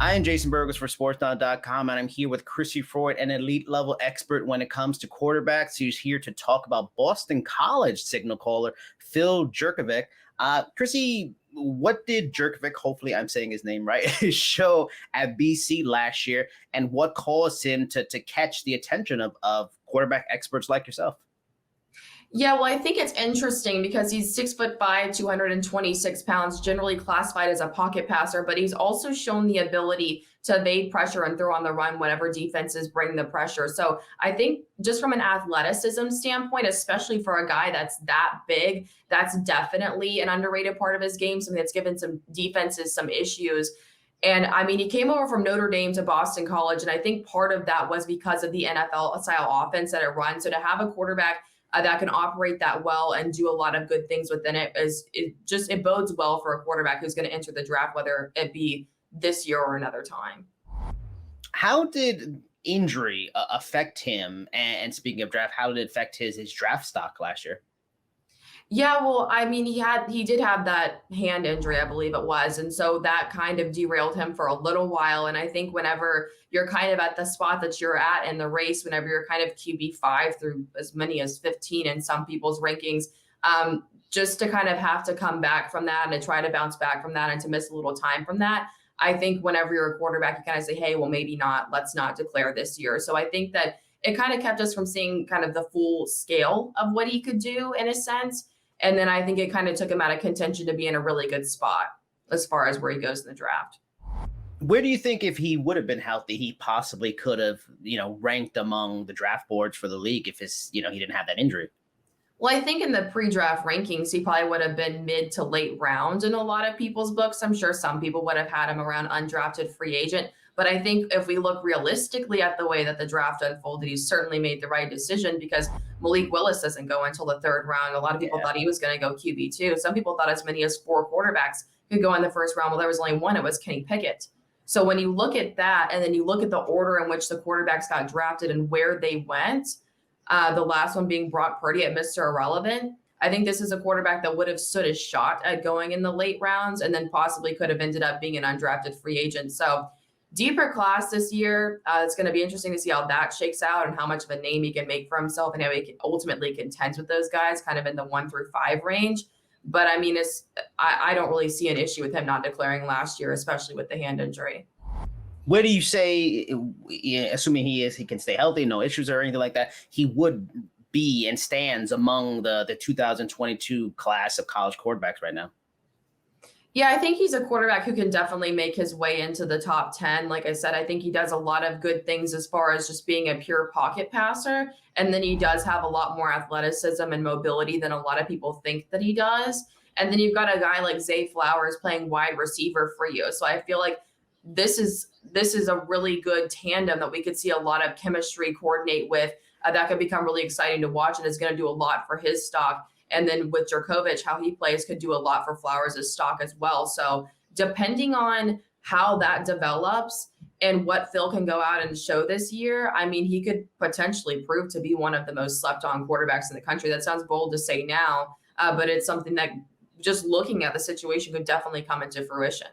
I am Jason Burgos for SportsNow.com, and I'm here with Crissy Froyd, an elite level expert when it comes to quarterbacks. He's here to talk about Boston College signal caller Phil Jurkovec. Crissy, what did Jurkovec, hopefully I'm saying his name right, show at BC last year, and what caused him to catch the attention of quarterback experts like yourself? Yeah, well, I think it's interesting because he's 6'5", 226 pounds, generally classified as a pocket passer, but he's also shown the ability to evade pressure and throw on the run whenever defenses bring the pressure. So I think just from an athleticism standpoint, especially for a guy that's that big, that's definitely an underrated part of his game, something that's given some defenses some issues. And I mean, he came over from Notre Dame to Boston College, and I think part of that was because of the NFL style offense that it runs. So to have a quarterback that can operate that well and do a lot of good things within it bodes well for a quarterback who's going to enter the draft, whether it be this year or another time. How did injury affect him? And speaking of draft, how did it affect his draft stock last year? Yeah, well, I mean, he did have that hand injury, I believe it was. And so that kind of derailed him for a little while. And I think whenever you're kind of at the spot that you're at in the race, whenever you're kind of QB5 through as many as 15 in some people's rankings, just to kind of have to come back from that and to try to bounce back from that and to miss a little time from that. I think whenever you're a quarterback, you kind of say, hey, well, maybe not, let's not declare this year. So I think that it kind of kept us from seeing kind of the full scale of what he could do in a sense. And then I think it kind of took him out of contention to be in a really good spot as far as where he goes in the draft. Where do you think if he would have been healthy, he possibly could have, ranked among the draft boards for the league if he didn't have that injury? Well, I think in the pre-draft rankings, he probably would have been mid to late rounds in a lot of people's books. I'm sure some people would have had him around undrafted free agent. But I think if we look realistically at the way that the draft unfolded, he certainly made the right decision because Malik Willis doesn't go until the third round. A lot of people thought he was going to go QB2. Some people thought as many as 4 quarterbacks could go in the first round. Well, there was only one. It was Kenny Pickett. So when you look at that and then you look at the order in which the quarterbacks got drafted and where they went, the last one being Brock Purdy at Mr. Irrelevant, I think this is a quarterback that would have stood a shot at going in the late rounds and then possibly could have ended up being an undrafted free agent. So deeper class this year. It's going to be interesting to see how that shakes out and how much of a name he can make for himself and how he can ultimately contend with those guys kind of in the 1 through 5 range. But I mean, I don't really see an issue with him not declaring last year, especially with the hand injury. Where do you say, assuming he can stay healthy, no issues or anything like that, he would be and stands among the 2022 class of college quarterbacks right now? Yeah, I think he's a quarterback who can definitely make his way into the top 10. Like I said, I think he does a lot of good things as far as just being a pure pocket passer. And then he does have a lot more athleticism and mobility than a lot of people think that he does. And then you've got a guy like Zay Flowers playing wide receiver for you. So I feel like this is a really good tandem that we could see a lot of chemistry coordinate with that could become really exciting to watch and is going to do a lot for his stock. And then with Jurkovec, how he plays could do a lot for Flowers' stock as well. So depending on how that develops and what Phil can go out and show this year, I mean, he could potentially prove to be one of the most slept on quarterbacks in the country. That sounds bold to say now, but it's something that just looking at the situation could definitely come into fruition.